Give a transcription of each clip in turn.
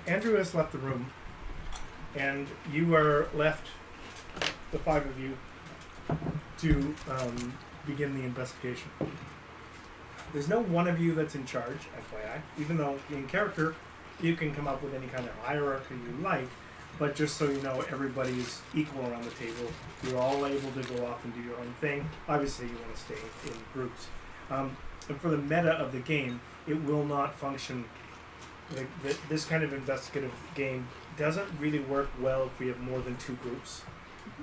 Andrew has left the room, and you are left, the five of you, to begin the investigation. There's no one of you that's in charge, FYI, even though in character you can come up with any kind of hierarchy you like, but just so you know, everybody's equal around the table. You're all able to go off and do your own thing. Obviously, you want to stay in groups. And for the meta of the game, it will not function. This kind of investigative game doesn't really work well if we have more than two groups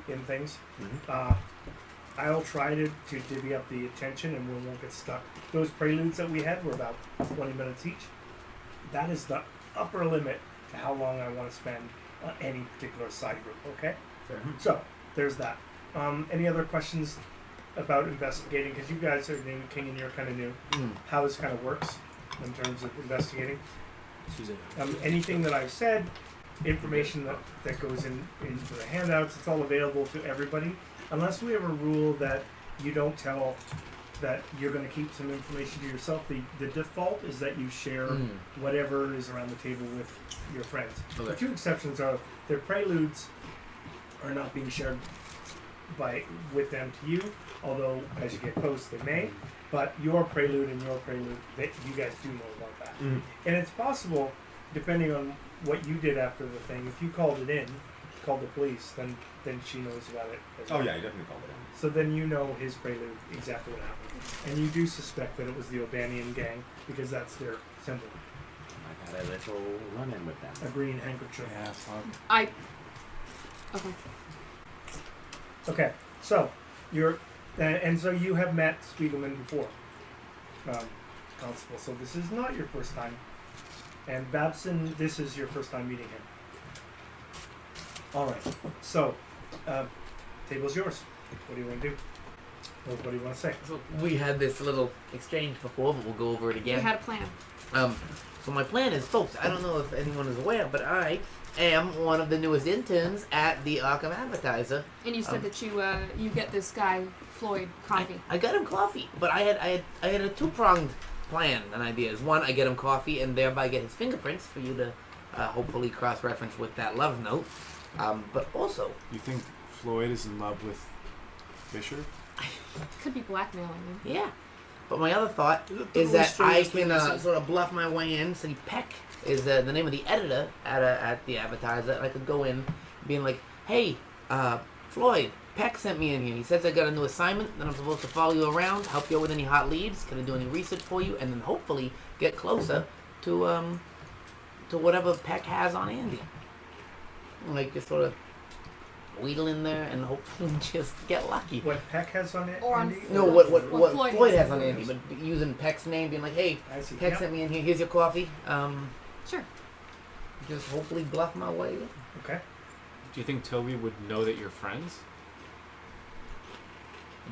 in things. I'll try to divvy up the attention and we won't get stuck. Those preludes that we had were about 20 minutes each. That is the upper limit to how long I want to spend on any particular side group, okay? Fair. So, there's that. Any other questions about investigating? Because you guys are new, King, and you're kind of new. How this kind of works in terms of investigating. Anything that I've said, information that goes into the handouts, it's all available to everybody. Unless we have a rule that you don't tell that you're going to keep some information to yourself, the default is that you share whatever is around the table with your friends. Okay. The two exceptions are their preludes are not being shared with them to you, although as you get close they may, but your prelude, that you guys do know about that. And it's possible, depending on what you did after the thing, if you called it in, called the police, then she knows about it as well. Oh yeah, you definitely called it in. So then you know his prelude, exactly what happened. And you do suspect that it was the O'Banian gang, because that's their symbol. I got a little run-in with them. A green handkerchief. Yeah, fuck. Okay. Okay, so you're, and so you have met Spiegelman before, Constable. So this is not your first time, and Babson, this is your first time meeting him. All right, so table's yours. What do you want to do? What do you want to say? So we had this little exchange before, but we'll go over it again. We had a plan. So my plan is, folks, I don't know if anyone is aware, but I am one of the newest interns at the Arkham Advertiser. And you said that you get this guy Floyd coffee. I got him coffee, but I had a two-pronged plan and ideas. One, I get him coffee and thereby get his fingerprints for you to hopefully cross-reference with that love note. But also, You think Floyd is in love with Fisher? Could be blackmailing him. yeah. But my other thought is that I can sort of bluff my way in. See, Peck is the name of the editor at the Advertiser. And I could go in being like, hey, Floyd, Peck sent me in here. He says I got a new assignment, that I'm supposed to follow you around, help you out with any hot leads, can I do any research for you, and then hopefully get closer to whatever Peck has on Andy. Like, just sort of wheedle in there and hopefully just get lucky. What Peck has on it? Or on Andy? No, what Floyd Floyd has has on on Andy, but using Peck's name, being like, hey, I see. Peck Yep. sent me in here, here's your coffee. Sure. Just hopefully bluff my way in. Okay. Do you think Toby would know that you're friends?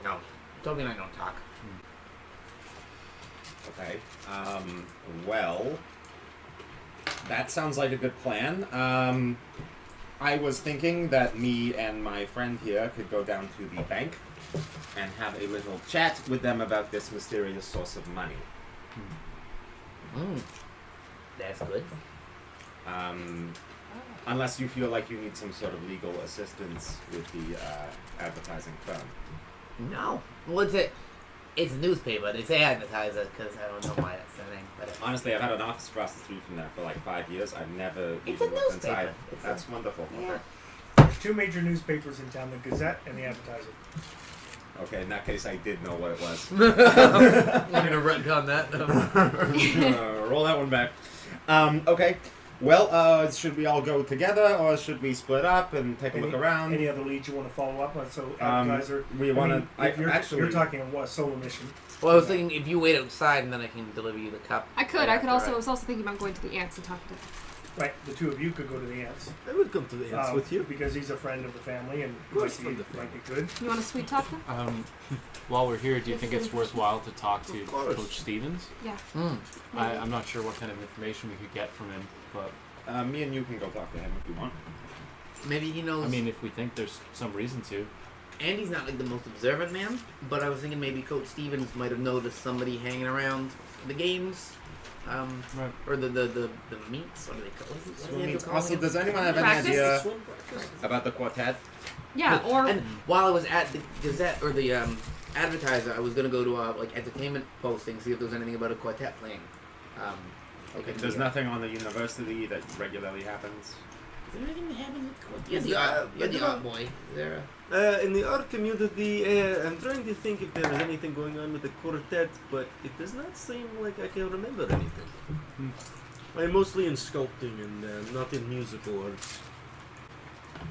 No. Toby and I don't talk. Okay. Well, that sounds like a good plan. I was thinking that me and my friend here could go down to the bank and have a little chat with them about this mysterious source of money. That's good. Unless you feel like you need some sort of legal assistance with the advertising firm. No. What's it? It's a newspaper. They say Advertiser because I don't know why that's the name. But Honestly, I've had an office across the street from there for like 5 years. I've never It's even a looked newspaper. inside. That's wonderful. yeah. There's two major newspapers in town, the Gazette and the Advertiser. Okay, in that case, I did know what it was. I'm gonna retcon that. Roll that one back. Okay. Well, should we all go together, or should we split up and take a look around? Any other leads you want to follow up on? So, Advertiser. We want to. You're talking a solo mission. Well, I was thinking if you wait outside and then I can deliver you the cup. I could. right I could after, also. I right? was also thinking about going to the ants and talking to them. Right, the two of you could go to the Ants. I would come to the ants with you. Because he's a friend of the family and course, might be good. You want to sweet talk them? While we're here, do you think it's worthwhile to talk to course. Coach Stevens? Yeah. I'm not sure what kind of information we could get from him, but me and you can go talk to him if you want. Maybe he knows. I mean, if we think there's some reason to. Andy's not like the most observant man, but I was thinking maybe Coach Stevens might have noticed somebody hanging around the games Right. or the meets. What do they call it? What do they call Also, it? does anyone have Practice? any idea Swim practice? about the quartet? Yeah, or And while I was at the Gazette or the Advertiser, I was gonna go to like entertainment posting, see if there was anything about a quartet playing. Okay, There's nothing on the university that regularly happens. Is there anything that happens with quartet? Is You're there- the art boy. Is there a... In the art community, I'm trying to think if there is anything going on with the quartet, but it does not seem like I can remember anything. I'm mostly in sculpting and not in musical arts.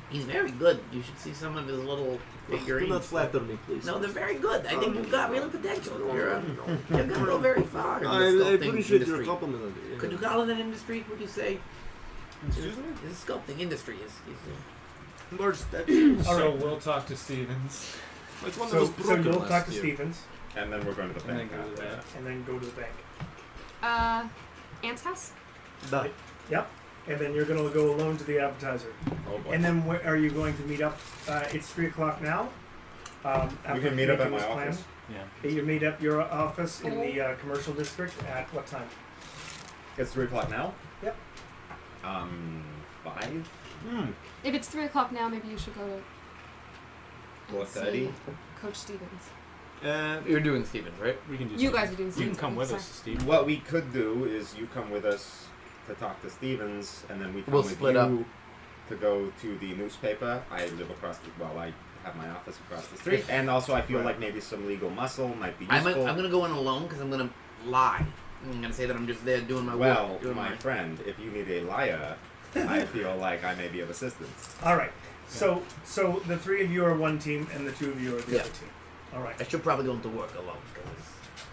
He's very good. You should see some of his little figurines. Do not flatter me, please. No, they're very good. I think you've got real potential. You're gonna go very far in the I sculpting appreciate industry. your compliment on it. Yeah. Could you call it an industry? Would you say? Excuse me? The sculpting industry is Large statues. All So right. we'll talk to Stevens. Like one that So, was so broken you'll last talk to year. Stevens And then we're going to the And then bank go to after the that. and then go to the bank. Aunt's house. Die. Yep. And then you're going to go alone to the Advertiser. Oh boy. And then where are you going to meet up? It's 3:00 now. we After can meet up at making my this plan. office. Yeah. You meet up your office in the commercial district at what time? It's 3:00 now? Yep. 5? If it's 3:00 now, maybe you should go to 4:30? see Coach Stevens. You're doing Stevens, right? We can do. You Stevens. guys are doing You Stevens. can come with sorry. us, Steve. What we could do is you come with us to talk to Stevens, and then we come We'll with split you up. to go to the newspaper. I live across the, I have my office across the street, and also I feel Right. like maybe some legal muscle might be I'm useful. gonna go in alone because I'm gonna lie. I'm gonna say that I'm just there doing my Well, work. Doing my friend, if you need a liar, I feel like I may be of assistance. All right. So the three of you are one team, and the two of you are the Yeah. other team. All right. I should probably go into work alone because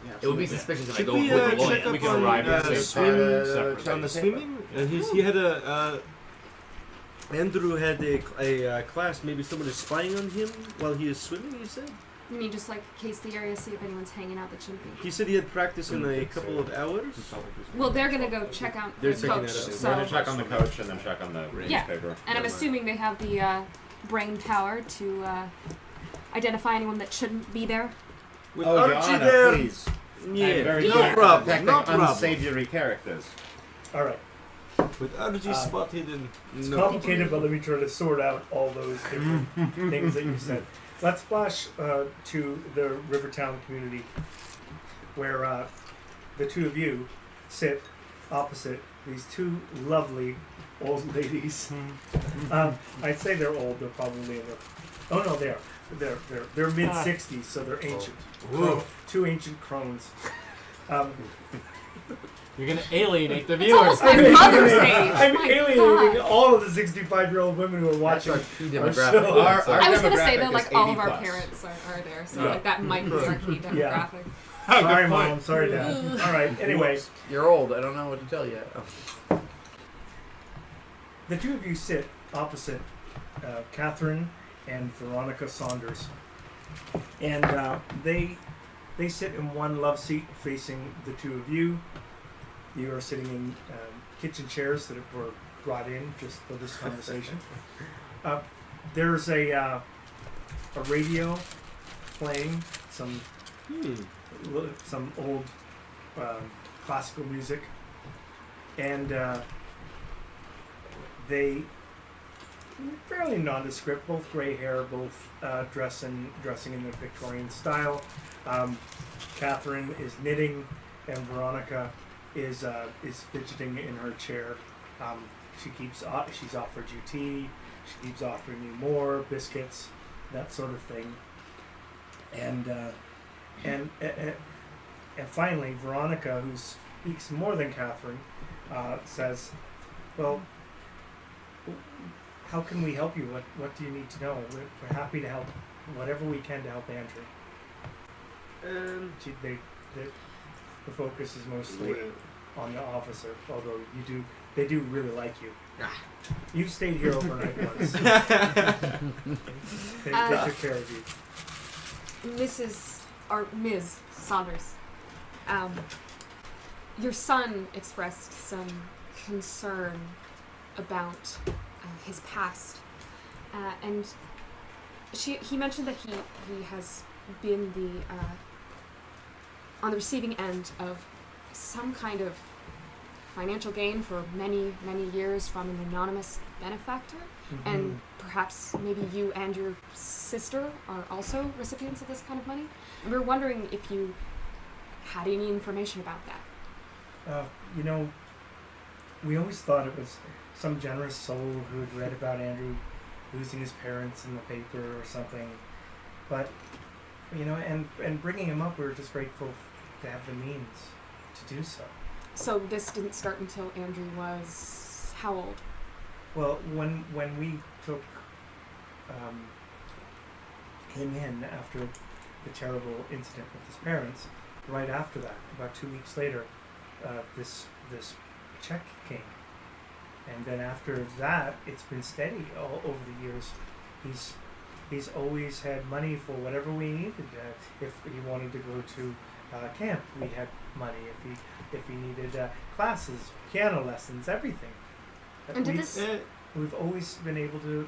Yeah, it would be absolutely. suspicious if I Should go we, with a check lawyer. up We can on, arrive at the same swim, time separately. on the swimming? He had Andrew had a class. Maybe someone is spying on him while he is swimming. He said. You mean just like case the area, see if anyone's hanging out that shouldn't be. He said he had practice in a couple of hours. Well, they're gonna go check out They're the checking coach. that out. We're going So, to check on the coach and then check on the Yeah. newspaper. and I'm assuming they have the brain power to identify anyone that shouldn't be there. With Oh, Your Archie Honor, there. please. Yeah, I'm very no good at problem. detecting No problem. unsavory characters. All right. With Archie spotted and It's no. complicated, but let me try to sort out all those different things that you said. Let's flash to the Rivertown community, where the two of you sit opposite these two lovely old ladies. I'd say they're old. They're probably in their... Oh no, they are. They're mid 60s, so they're ancient. Two ancient crones. You're gonna alienate the It's viewers. almost my mother's age. I'm My alienating God. all of the 65-year-old women who are watching. That's our key our demographic. show. Our I was gonna say demographic that is like all of 80 our plus. parents are there, so Yeah. like that might be our key demographic. Yeah. Good Sorry, point. Mom. Sorry, Dad. All right. Anyway, You're old. I don't know what to tell you. the two of you sit opposite Catherine and Veronica Saunders, and they sit in one love seat facing the two of you. You are sitting in kitchen chairs that were brought in just for this conversation. There's a radio playing some old classical music, and they fairly nondescript, both gray hair, both dressing in the Victorian style. Catherine is knitting, and Veronica is fidgeting in her chair. She's offered you tea. She keeps offering you more biscuits, that sort of thing. And finally, Veronica, who speaks more than Catherine, says, "Well, how can we help you? What do you need to know? We're happy to help, whatever we can to help Andrew." The focus is mostly on the officer, although they do really like you. You've stayed here overnight once. They took care of you. Ms. Saunders, your son expressed some concern about his past, and he mentioned that he has been on the receiving end of some kind of financial gain for many, many years from an anonymous benefactor. Mm-hmm. And perhaps maybe you and your sister are also recipients of this kind of money. And we were wondering if you had any information about that. You know, we always thought it was some generous soul who had read about Andrew losing his parents in the paper or something. But, you know, and bringing him up, we were just grateful to have the means to do so. So this didn't start until Andrew was how old? Well, when we took him in after the terrible incident with his parents, right after that, about 2 weeks later, this check came, and then after that, it's been steady all over the years. He's always had money for whatever we needed. If he wanted to go to camp, we had money. If he needed classes, piano lessons, everything. And did this? We've always been able to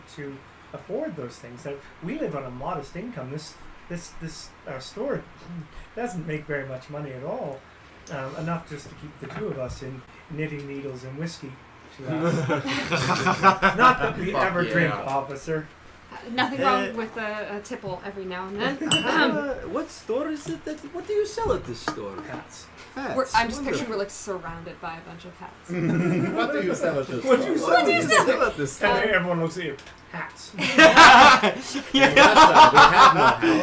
afford those things. Now, we live on a modest income. This store doesn't make very much money at all. Enough just to keep the two of us in knitting needles and whiskey. Not that we ever drink, officer. Nothing wrong with a tipple every now and then. What store is it? What do you sell at this store? Hats. Hats. I'm just picturing we're like surrounded by a bunch of hats. What do you sell at this? What do you What do you sell at this store? And everyone looks at you. Hats. We have no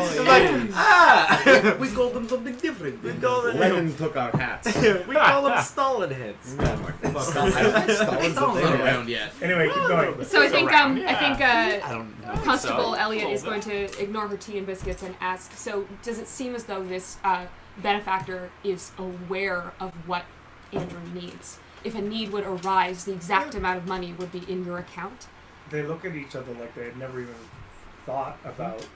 hats. We call them something different. We call them. Lennon took our hats. We call them Stalin heads. Stalin's not around yet. Anyway, keep going. So I think around, I don't know. Constable Elliot Little is bit. going to ignore her tea and biscuits and ask, so does it seem as though this benefactor is aware of what Andrew needs? If a need would arise, the exact amount of money would be in your account? They look at each other like they had never even thought about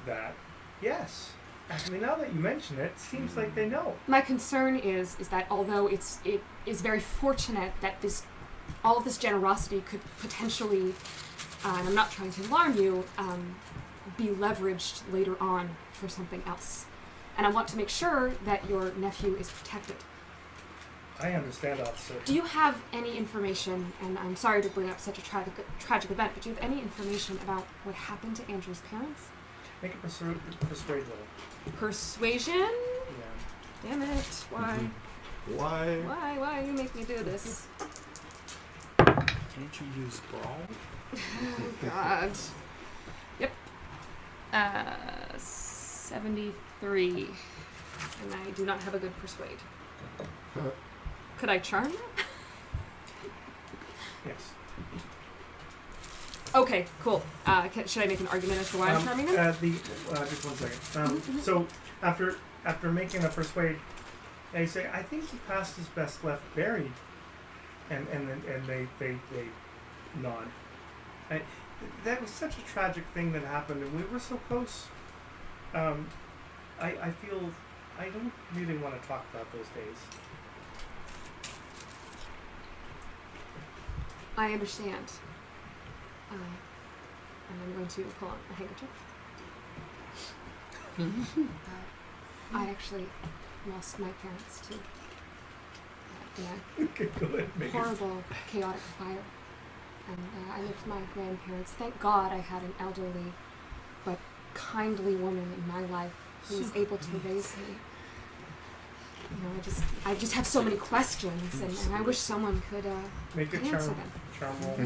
that. Yes. Actually, now that you mention it, it seems like they know. My concern is that although it is very fortunate that all of this generosity could potentially, and I'm not trying to alarm you, be leveraged later on for something else. And I want to make sure that your nephew is protected. I understand, officer. Do you have any information, and I'm sorry to bring up such a tragic event, but do you have any information about what happened to Andrew's parents? Make a persuade roll. Persuasion? Yeah. Damn it. Why? Why? Why you make me do this? Can't you use brawl? Oh, God. Yep. 73. And I do not have a good persuade. Could I charm them? Yes. Okay, cool. Should I make an argument as to why I'm charming them? Just 1 second. So after making a persuade, they say, I think he passed his best left buried, and they nod. That was such a tragic thing that happened, and we were so close. I feel I don't really want to talk about those days. I understand. And I'm going to pull out a handkerchief. I actually lost my parents too. In Okay, go ahead. a Make it. horrible, chaotic fire. And I lived with my grandparents. Thank God I had an elderly but kindly woman in my life who was able to raise me. You know, I just have so many questions, and I wish someone could Make a answer charm them. roll.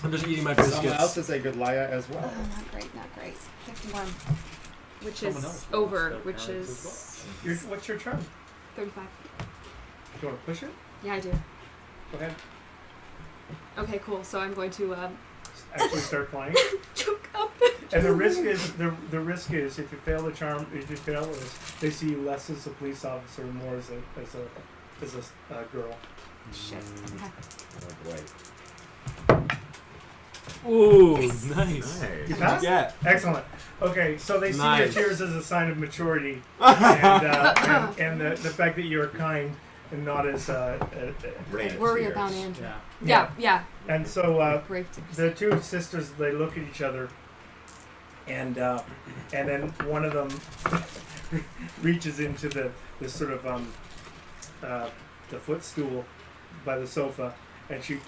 I'm just eating my Someone else biscuits. is a good liar as well. Oh, not great. 51. Which Someone is else over, lost their which parents is What's your charm? 35. Do you want to push it? Yeah, I do. Go ahead. Okay, cool. So I'm going to Actually start playing. choke up. And the risk is if you fail the charm, if you fail this, they see you less as a police officer and more as a girl. Shit. Okay. Oh boy. Ooh, Yes. nice. You passed? Yeah. Excellent. Okay, so they see your Nice. tears as a sign of maturity, and the fact that you're kind and not as Red Worry tears. about Andrew. Yeah. Yeah. And so Brave. the two sisters, they look at each other, and then one of them reaches into the sort of the footstool by the sofa, and she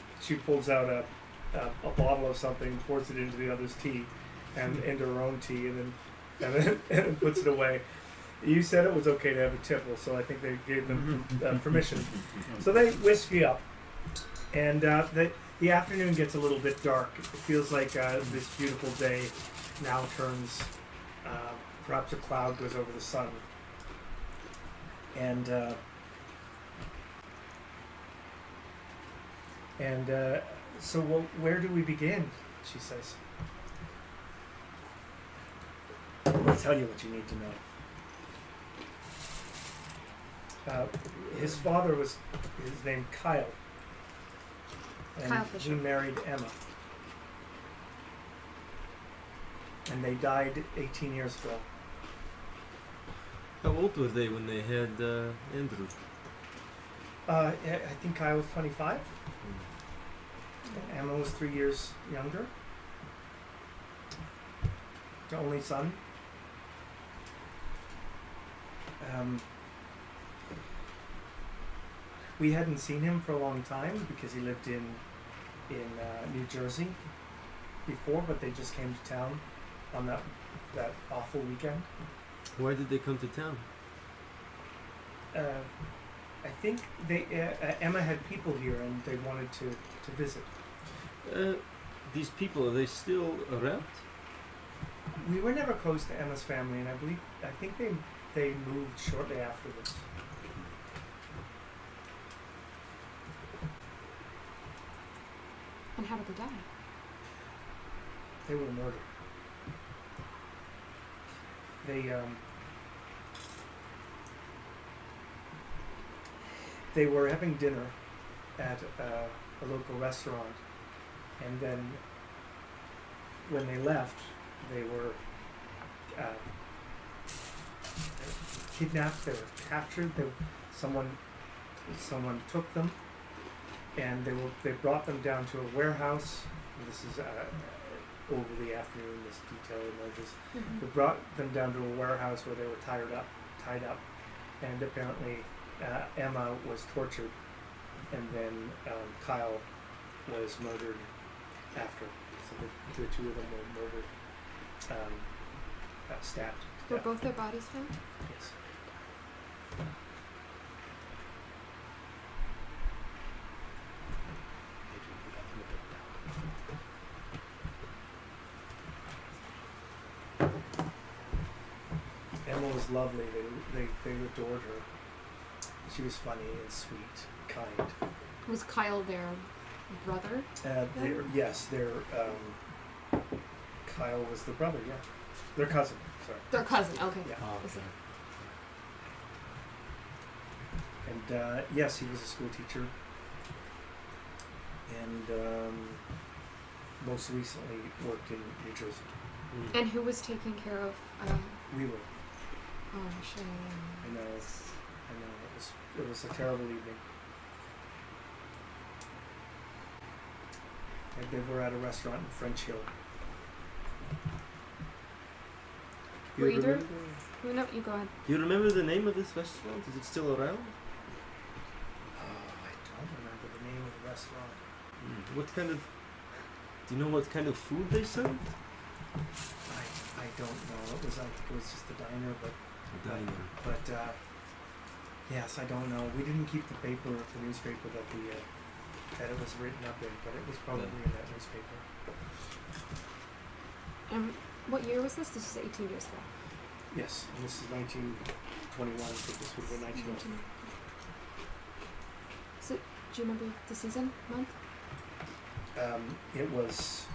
pulls out a bottle of something, pours it into the other's tea, and into her own tea, and then puts it away. You said it was okay to have a tipple, so I think they gave them permission. So they whiskey up, and the afternoon gets a little bit dark. It feels like this beautiful day now turns, perhaps a cloud goes over the sun. And so where do we begin? She says. I'll tell you what you need to know. His father was named Kyle. And Kyle he Fisher. married Emma. And they died 18 years ago. How old were they when they had Andrew? I think Kyle was 25. And Emma was 3 years younger. The only son. We hadn't seen him for a long time because he lived in New Jersey before, but they just came to town on that awful weekend. Why did they come to town? I think Emma had people here and they wanted to visit. These people, are they still around? We were never close to Emma's family, and I think they moved shortly after this. And how did they die? They were murdered. They were having dinner at a local restaurant, and then when they left, they were kidnapped. They were captured. Someone took them, and they brought them down to a warehouse. And this is over the afternoon. This detail emerges. Mm-hmm. They brought them down to a warehouse where they were tied up, and apparently Emma was tortured, and then Kyle was murdered after. So the two of them were murdered, stabbed. Were both their bodies found? Yes. Emma was lovely. They adored her. She was funny and sweet, kind. Was Kyle their brother? Kyle was the brother. Yeah, their cousin. Sorry. Their cousin. Okay. Yeah. Oh, I see. And yes, he was a school teacher. And most recently worked in New Jersey. And who was taking care of? We were. Oh, shame. I know. It was a terrible evening. And they were at a restaurant in French Hill. Were either? remember? No, you go ahead. Do you remember the name of this restaurant? Is it still around? Oh, I don't remember the name of the restaurant. What kind of... Do you know what kind of food they served? I don't know. It was just a diner, but yes, I don't know. We didn't keep the newspaper that it was written up in, but it was probably in that newspaper. And what year was this? This is 18 years ago. Yes, and this is 1921, so this would have been 1901. So, do you remember the season, month, It was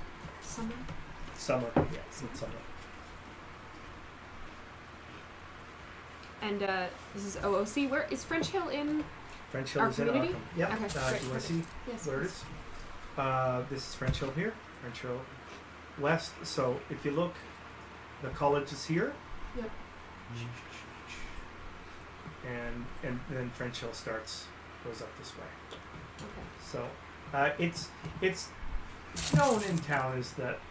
summer? summer. Yes, it's summer. And this is OOC. Where is French Hill in? French Hill Our is in community? Arkham. Yeah. Okay, Do great, you want to see Yes. where it is? This is French Hill here. French Hill West. So if you look, the college is here. Yep. And then French Hill goes up this way. Okay. So it's known in town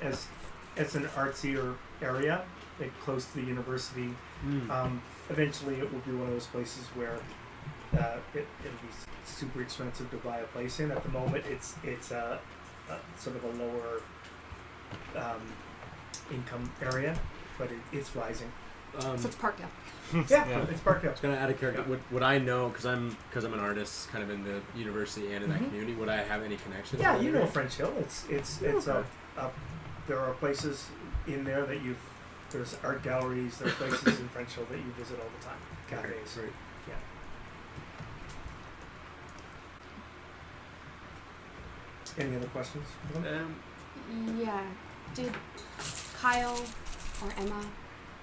as an artsier area, like close to the university. Eventually, it will be one of those places where it'll be super expensive to buy a place in. At the moment, it's a sort of a lower income area, but it's rising. So it's Parkdale. Yeah, it's Parkdale. I was gonna add a character. Would I know, because I'm an artist, kind of in the university and in that Mhm. community? Would I have any connections? Yeah, with you it? know French Hill. It's Okay. there are places in there that there's art galleries. There are places in French Hill that you visit all the time. Cafes. Great. Yeah. Any other questions? Yeah. Did Kyle or Emma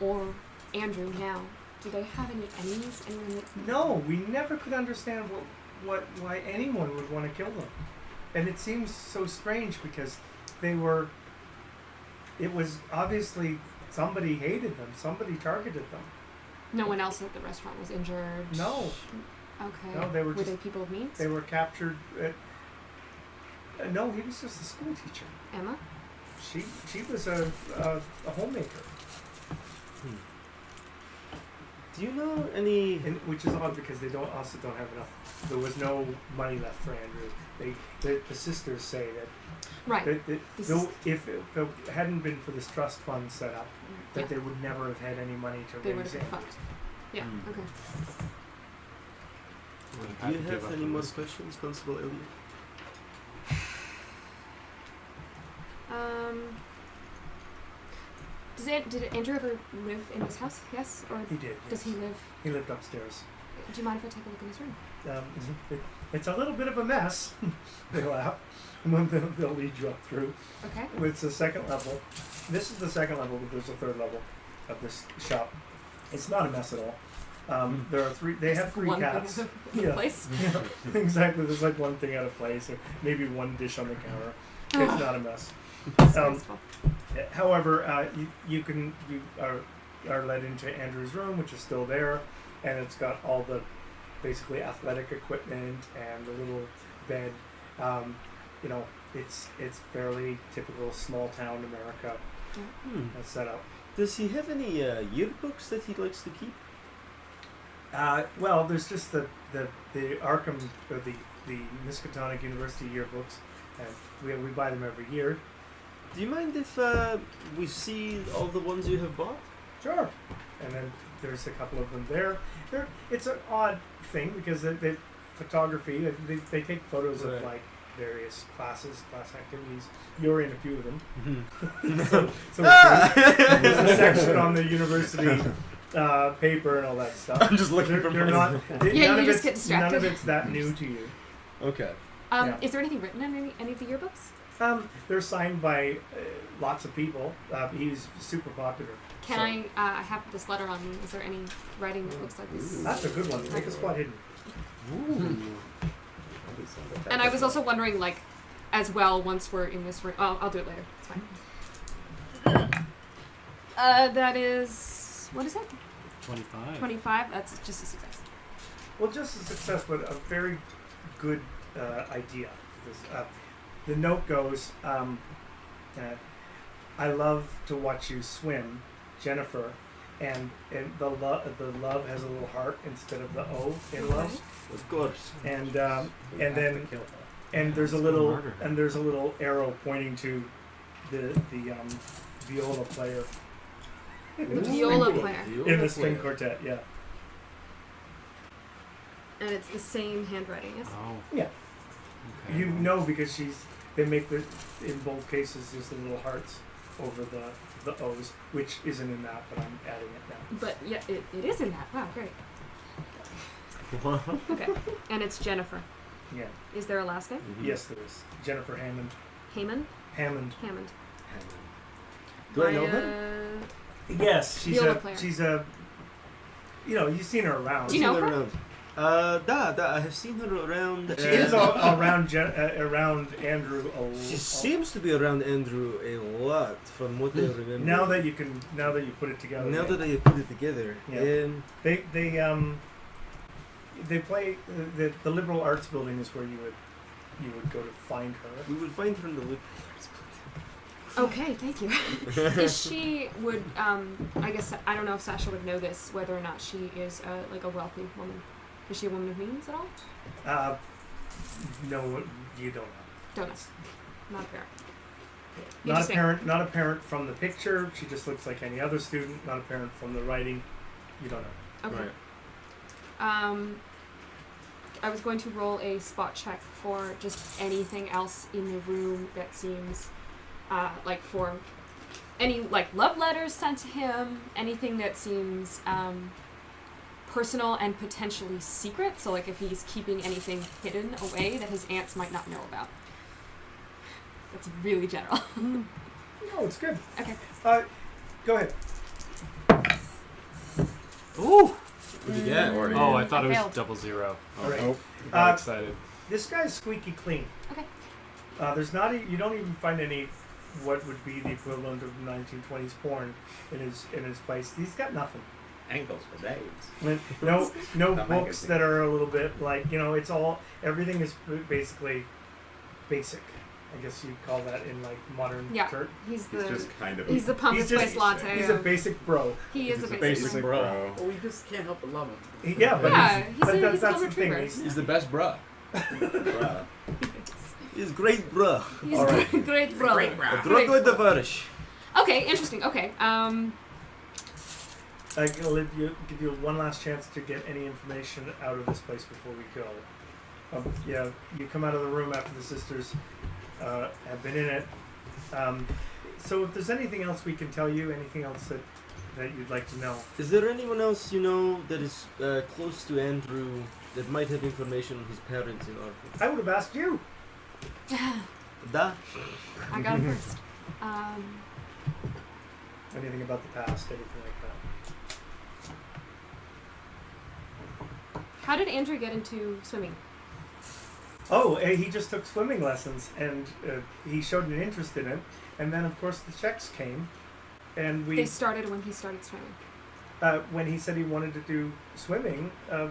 or Andrew now, do they have any enemies? Anyone that... No, we never could understand why anyone would want to kill them, and it seems so strange because it was obviously somebody hated them, somebody targeted them. No one else at the restaurant was injured? No, Okay. no, they were Were just they people of means? they were captured. No, he was just a school teacher. Emma? She was a homemaker, Do you know any? and which is odd because they also don't have enough. There was no money left for Andrew. The sisters say that Right. This is- if it hadn't been for this trust fund set up, that Yeah. they would never have had any money to They would raise have been Andrew. fucked. Yeah, Mm. okay. Do you have any more questions, Constable Elliot? Did Andrew ever live in this house? Yes? Or He did. does yes. he live... He lived upstairs. Do you mind if I take a look in his room? It's a little bit of a mess. They laugh. And then they'll lead you up through. Okay. It's the second level. This is the second level, but there's a third level of this shop. It's not a mess at all. There are three. They have three One cats. thing in Yeah. place. Yeah, exactly. There's like one thing out of place, or maybe one dish on the counter. It's not a mess. Disgraceful. However, you are led into Andrew's room, which is still there, and it's got all the basically athletic equipment and the little bed. It's fairly typical small town America setup. Does he have any yearbooks that he likes to keep? Well, there's just the Arkham or the Miskatonic University yearbooks, and we buy them every year. Do you mind if we see all the ones you have bought? Sure. And then there's a couple of them there. It's an odd thing because they photography. They take photos of Right. like various class activities. You're in a few of them. Mm-hmm. So there's a section on the university paper and all that stuff. I'm just looking for They're mine. not. Yeah, none you of just it's- get distracted. None of it's that new to you. Okay. Yeah. Is there anything written in any of the yearbooks? They're signed by lots of people. He's super popular. Can So- I have this letter on me? Is there any writing that looks like this? That's a good one. Make a spot hidden. And I was also wondering, like, as well, once we're in this room... Oh, I'll do it later. It's fine. That is... What is it? 25. 25? That's just a success. Well, just a success, but a very good idea. The note goes, I love to watch you swim, Jennifer, and the love has a little heart instead of the O in love, Of course. and then there's a little arrow pointing to the viola player The viola player. in the string quartet. Yeah. And it's the same handwriting, yes? Oh. Yeah. Okay. You know because they make in both cases there's the little hearts over the O's, which isn't in that, but I'm adding it now. But yeah, it is in that. Wow, great. Okay. And it's Jennifer. Yeah. Is there a last name? Yes, there is. Jennifer Hammond. Heyman? Hammond. Hammond. Do I know her? Yes, Viola player. she's a. You've seen her around. Do you know Seen her? around. I have seen her around. She is around around Andrew. She seems to be around Andrew a lot, from what I remember. Now that you put it together. Now that I put it together, Yeah. They play the liberal arts building is where you would go to find her. we will find her in the lip. Okay, thank you. Is she would I guess I don't know if Sasha would know this, whether or not she is like a wealthy woman. Is she a woman of means at all? No, you don't know. Don't know. Not apparent. You Not just say- apparent. Not apparent from the picture. She just looks like any other student. Not apparent from the writing. You don't know. Okay. Right. I was going to roll a spot check for just anything else in the room that seems like for any like love letters sent to him, anything that seems personal and potentially secret. So like if he's keeping anything hidden away that his aunts might not know about. That's really general. No, it's good. Okay. Go ahead. Ooh. What'd you get? Oh, I thought I it was failed. 0. All right. Oh, I'm excited. This guy's squeaky clean. Okay. There's not. You don't even find any. What would be the equivalent of 1920s porn in his place? He's got nothing. ankles for days. No Not books magazine. that are a little bit like it's all everything is basically basic. I guess you'd call that in like modern Yeah. church. He's He's the just kind of. he's the pumpkin he's just- spice latte. He's a basic bro. He is he's a basic. bro. Well, we just can't help but love him. Yeah, but Yeah, he's, he's but a- that's he's a the golden thing. retriever. He's the best bruh. Bruh. He's great, bruh. He's All right. a great brother. Great bro. Drug with the varish. Okay, interesting. Okay. I'll give you one last chance to get any information out of this place before we go. Yeah, you come out of the room after the sisters have been in it. So if there's anything else we can tell you, anything else that you'd like to know. Is there anyone else you know that is close to Andrew that might have information on his parents in Arkham? I would have asked you. Da? I got it first. Anything about the past, anything like that. How did Andrew get into swimming? Oh, he just took swimming lessons, and he showed an interest in it. And then, of course, the checks came, and They started when he started swimming. when he said he wanted to do swimming, I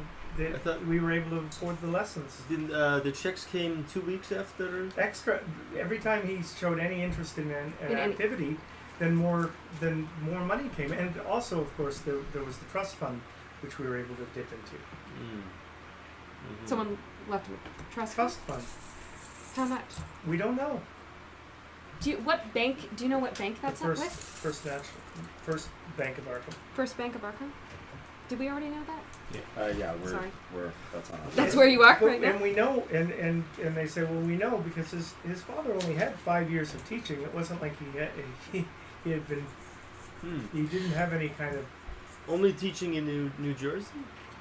thought- we were able to afford the lessons. Didn't the checks came 2 weeks after? Extra every time he showed any interest in an In any- activity, then more money came. And also, of course, there was the trust fund, which we were able to dip into. Mm-hmm. Someone left with trust. Trust fund. How much? We don't know. Do you know what bank that's at with? First Bank of Arkham. First Bank of Arkham? Did we already know that? Yeah, Sorry. that's on us. That's where you are But- right now? And we know, and they say, well, we know because his father only had 5 years of teaching. It wasn't like he had been. He didn't have any kind of. Only teaching in New Jersey?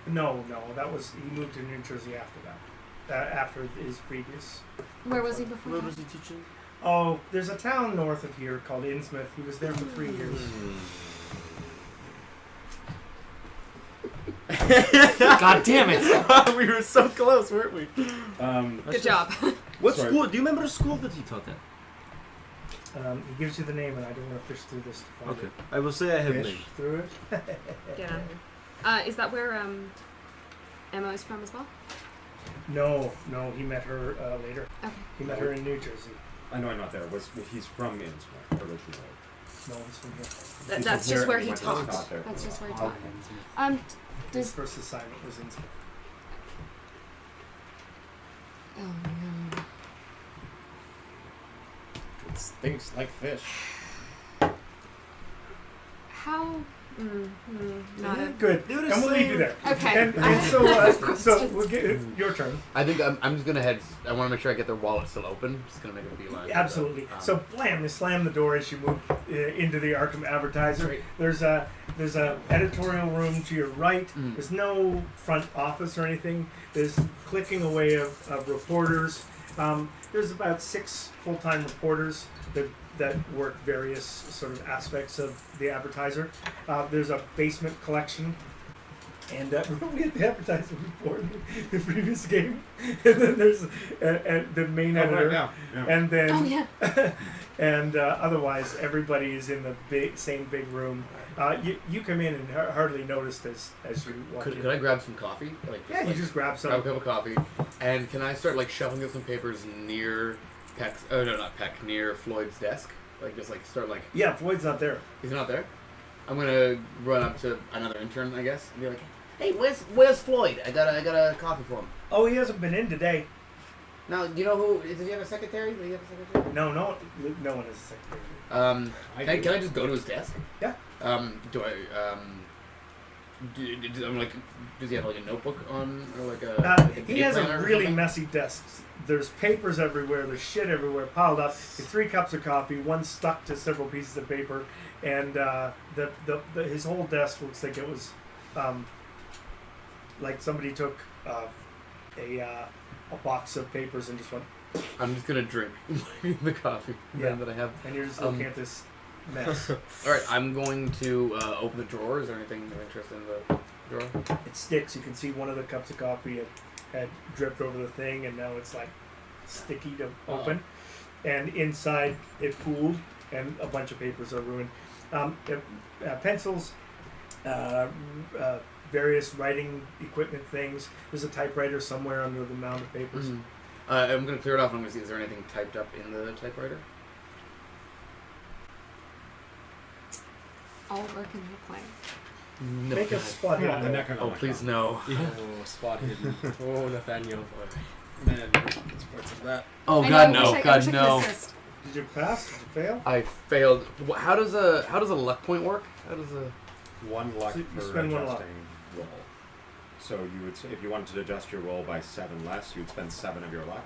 No, that was he moved to New Jersey after that. After his previous. Where was he before Where that? was he teaching? Oh, there's a town north of here called Innsmouth. He was there for 3 years. God damn it! We were so close, weren't we? Good job. What Sorry. school? Do you remember a school that he taught at? He gives you the name, and I don't want to fish through this to find Okay. it. I will say I have Fish name. through it. Get out of here. Is that where Emma is from as well? No, he met her later. Okay. He met her in New Jersey. I know I'm not there. He's from Innsmouth originally. No, he's from here. He's That's from just here where and he went to taught. Scott there That's for a just where he while. taught. His Does first assignment was Innsmouth. oh no. It stinks like fish. How? Not a. Good. They were And we'll leave you saying- there. Okay. And so we'll get your turn. I think I'm just gonna head. I want to make sure I get their wallet still open. Just gonna make a beeline. Absolutely. So blam, you slam the door as you move into the Arkham Advertiser. Great. There's a editorial room to your right. Mm. There's no front office or anything. There's clicking away of reporters. There's about 6 full-time reporters that work various sort of aspects of the Advertiser. There's a basement collection. And remember we had the Advertiser before the previous game? And then there's the main editor. Yeah. And then Oh yeah. and otherwise everybody is in the same big room. You come in and hardly noticed as you walk in. Could I grab some coffee? Yeah, you just grab some. grab a cup of coffee, and can I start shuffling up some papers near Peck's? Oh no, not Peck. Near Floyd's desk. Start Yeah, Floyd's not there. He's not there. I'm gonna run up to another intern, I guess, and be like, Hey, where's Floyd? I got a coffee for him. Oh, he hasn't been in today. Now, do you know who? Does he have a secretary? Does he have a secretary? No one is a secretary. Can I just go to his desk? Yeah. Do I? I'm like, does he have like a notebook on, or like a? Like a He date has planner a or really something? messy desk. There's papers everywhere. There's shit everywhere piled up. There's 3 cups of coffee, one stuck to several pieces of paper, and his whole desk looks like it was, like somebody took a box of papers and just went. I'm just gonna drink the coffee Yeah. that I have. And you're just looking at this mess. All right, I'm going to open the drawer. Is there anything of interest in the drawer? It sticks. You can see one of the cups of coffee had dripped over the thing, and now it's like sticky to open. And inside it pooled, and a bunch of papers are ruined. Pencils, various writing equipment things. There's a typewriter somewhere under the mound of papers. Mm-hmm. I'm going to clear it off. I'm going to see, is there anything typed up in the typewriter? All work in the plan. No. Make a spot Yeah, hidden. the Necronomicon. Oh, please no. Oh, spot hidden. Oh, Nathaniel. Man, what's parts of that? Oh I God, know, no! I wish I God, could no! assist. Did you pass? Did you fail? I failed. How does a luck point work? How does a 1 luck So you per spend 1 luck. adjusting roll. So you would, if you wanted to adjust your roll by 7 less, you'd spend 7 of your luck.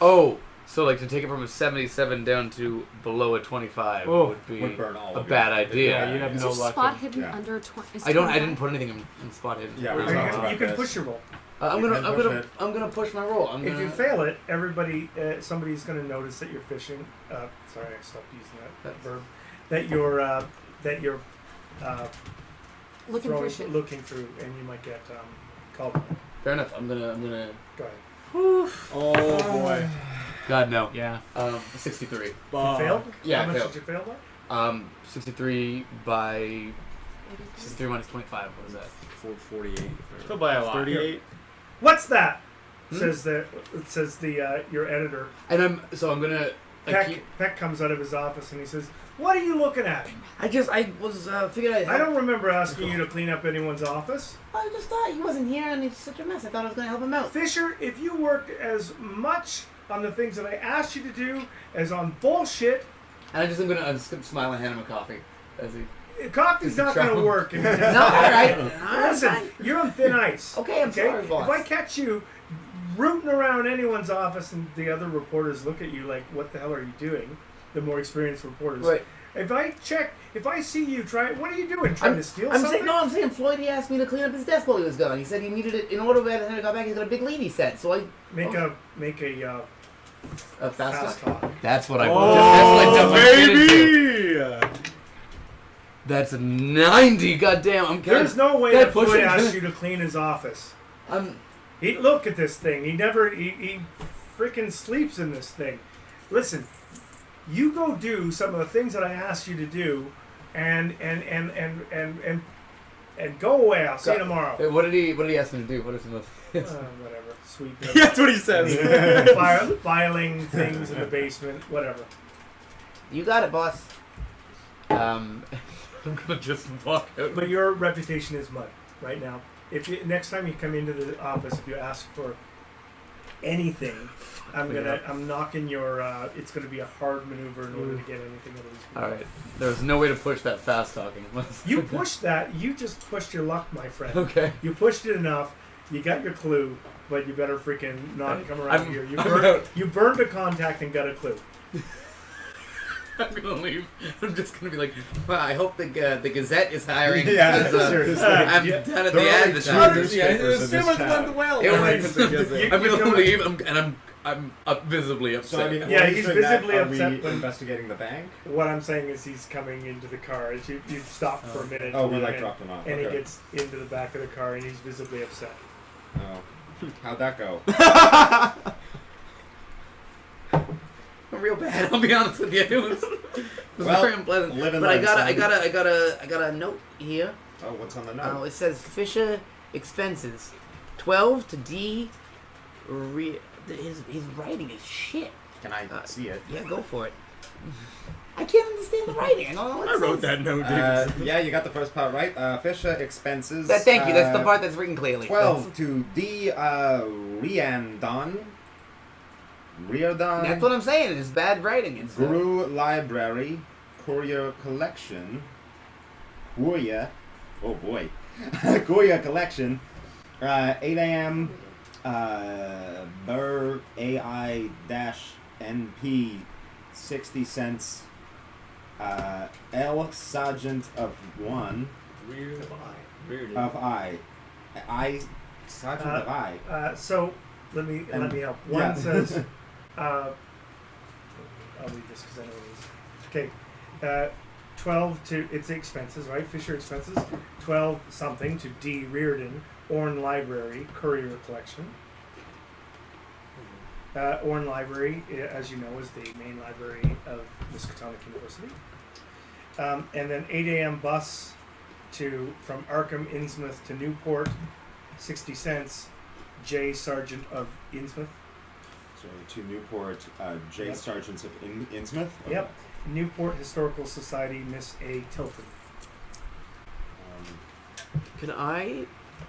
Oh, so like to take it from a 77 down to below a 25 would be Would burn all a of bad your, idea. Yeah, you'd have Is no there luck. spot hidden Yeah. under 20? I didn't put anything in spot hidden. Yeah, Or we talked about you can this. push your roll. I'm You gonna can push it. I'm gonna push my roll. If you fail it, somebody's going to notice that you're fishing. Sorry, I stopped using that verb. That you're Looking for shit. looking through, and you might get called. Fair enough. I'm gonna. Go ahead. Oh boy. God no. Yeah. 63. You failed? Yeah, How I much failed. did you fail by? 63 by 63 minus 25. What is that? 448. Still by a lot. 38. What's that? Hmm? Says the your editor. And I'm gonna. Peck comes out of his office and he says, "What are you looking at? I was figured I don't remember asking you to clean up anyone's office, I just thought he wasn't here and it's such a mess. I thought I was gonna help him out. Fisher. If you worked as much on the things that I asked you to do as on bullshit, And I'm just gonna smile and hand him a coffee as he. coffee's not going to work." If you just- No, all right. Listen, you're on thin ice. Okay, I'm sorry, boss. If I catch you rooting around anyone's office and the other reporters look at you like, "What the hell are you doing?" The more experienced reporters. Right. If I see you try, what are you doing? Trying to steal something? I'm saying Floyd. He asked me to clean up his desk while he was gone. He said he needed it in order by the time he got back. He's got a big lead. He said so. I Make a fast fast talk. That's what I. Oh, That's what I jumped into. baby! That's a 90. Goddamn! I'm kind There's no way Can I that push Floyd him? asked you to clean his office. I'm. He look at this thing. He freaking sleeps in this thing. Listen, you go do some of the things that I asked you to do, and go away. I'll see you tomorrow. Wait, what did he ask me to do? What is it? Whatever. Sweep. Yeah, that's what he says. Filing things in the basement. Whatever. You got it, boss. I'm gonna just walk out. But your reputation is mud right now. If you, next time you come into the office, if you ask for anything, I'm knocking your. It's gonna be a hard maneuver in order to get anything out of these people. All right. There's no way to push that fast talking. You pushed that. You just pushed your luck, my friend. Okay. You pushed it enough. You got your clue, but you better freaking not come around here. out. You burned a contact and got a clue. I'm gonna leave. I'm just gonna be like, well, I hope the Gazette is hiring. Yeah, because, seriously. I'm Yeah. down at There the are ad only the two time. newspapers in this town. I'm gonna leave. I'm visibly upset. So I mean, Yeah, only he's for that, visibly are upset we when- investigating the bank? What I'm saying is he's coming into the car. As you stop for a minute. Oh, we and- like dropped him off. And Okay. he gets into the back of the car and he's visibly upset. Oh, how'd that go? real bad. I'll be honest with you. It was Well, very unpleasant. live and But I learn, got a note here. Oh, what's on the note? It says Fisher expenses, 12 to D. His writing is shit. Can I see it? Yeah, go for it. I can't understand the writing. I don't know what I it wrote says. that note, dude. Yeah, you got the first part right. Fisher expenses. Thank you. That's the part that's written clearly. 12 to D. Riandon. Riordan. That's what I'm saying. It's bad writing. It's Guru Library. Courier Collection. Courier. Oh boy. Courier Collection. 8 a.m. Burr AI-NP. 60 cents. L Sergeant of 1. Weird. Weird. Of I. Sergeant of I. So let me help. One Yeah. says, I'll read this because I know what it is. Okay, 12 to it's expenses, right? Fisher expenses. 12 something to D Reardon, Orne Library, Courier Collection. Orne Library, as you know, is the main library of Miskatonic University. And then 8 a.m. bus from Arkham, Innsmouth to Newport, 60 cents. J Sergeant of Innsmouth. So to Newport, J. Yep. Sergeants of Innsmouth. Okay. Yep. Newport Historical Society, Miss A. Tilton. Can I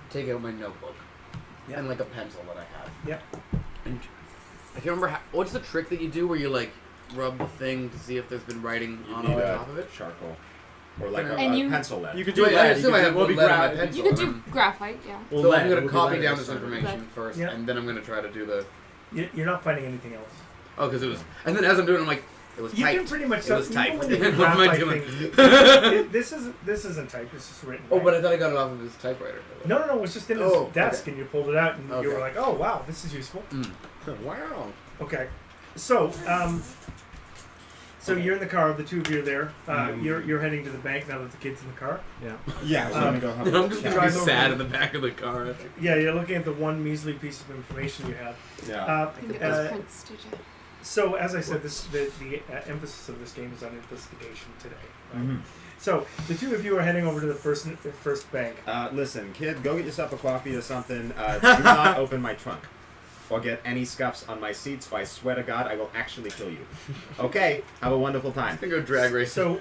take out my notebook Yep. and like a pencil that I have? Yep. And I can't remember what's the trick that you do where you like rub the thing to see if there's been writing You on need or a top of it? charcoal. Or like a, And a you- pencil lead. You could do Wait, I lead. assume I have We'll be lead on my gra- pencil. You could do graphite, yeah. Well, So lead. I'm gonna We'll be copy lead down or this something. information first, Yeah. and then I'm gonna try to do the. You're not finding anything else. Oh, because it was. And then as I'm doing, it, I'm like, it was You typed. can pretty much It was even typed. when you do What am I graphite doing? thing, this isn't typed. It's just written. Oh, right? but I thought I got it off of his typewriter. No, it was just in his Oh, desk, okay. and you pulled it out, and you Okay. were like, "Oh, wow, this is useful." Wow. Okay, so Okay. you're in the car. The two of you are there. You're heading to the bank now that the kid's in the car. Yeah. Yeah, we're gonna go have I'm just yeah. gonna be Drive over sad to- in the back of the car. Yeah, you're looking at the one measly piece of information you have. Yeah. You can get those prints, did you? So, as I said, the emphasis of this game is on investigation today. Right? Mhm. So, the two of you are heading over to the first bank. Listen, kid, go get yourself a coffee or something. Do not open my trunk. Or get any scuffs on my seats, or I swear to God, I will actually kill you. Okay, have a wonderful time. I think go drag race. So,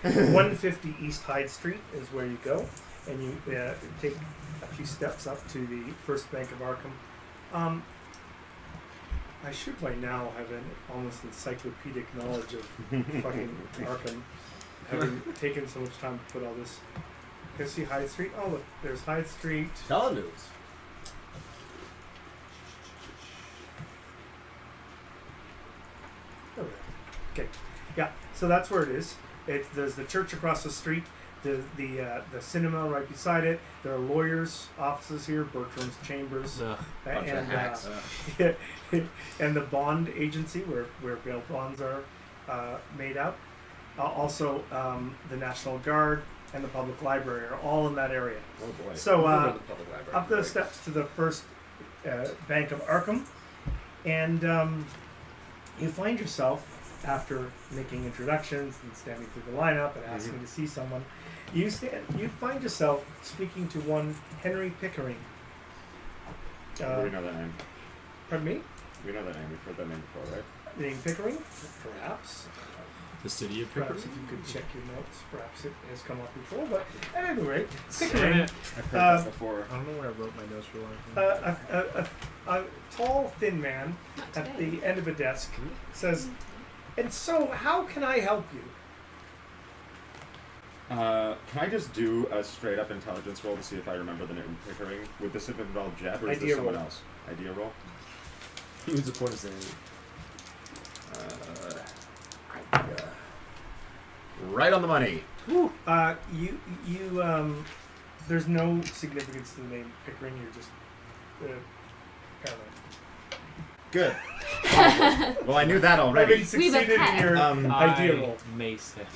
150 East Hyde Street is where you go, and you take a few steps up to the First Bank of Arkham. I should by now have an almost encyclopedic knowledge of fucking Arkham, having taken so much time to put all this. You can see Hyde Street. Oh, look, there's Hyde Street. Telenews. Oh, okay, yeah. So that's where it is. There's the church across the street. The cinema right beside it. There are lawyers' offices here, Bertram's Chambers, Bunch of hacks. and the bond agency where bail bonds are made out. Also, the National Guard and the public library are all in that area. Oh boy. So We'll go to the public library. up the steps to the first Bank of Arkham, and you find yourself, after making introductions and standing through the lineup and asking to see someone, you find yourself speaking to one Henry Pickering. we know that name. Pardon me? We know that name. We've heard that name before, right? Name Pickering? Perhaps. The city of Perhaps Pickering. if you could check your notes, perhaps it has come up before. But at any rate, Pickering, I've heard that before. I don't know where I wrote my notes for life. a tall, thin man Not at today. the end of a desk says, "And so, how can I help you?" Can I just do a straight up intelligence roll to see if I remember the name Pickering? Would this have involved Jeb or is Idea this someone roll. else? Idea roll? Who's the point of saying? Right on the money. There's no significance to the name Pickering. You're just paranoid. Good. Well, I knew that I mean, already. succeeded in had. your idea roll. Mason.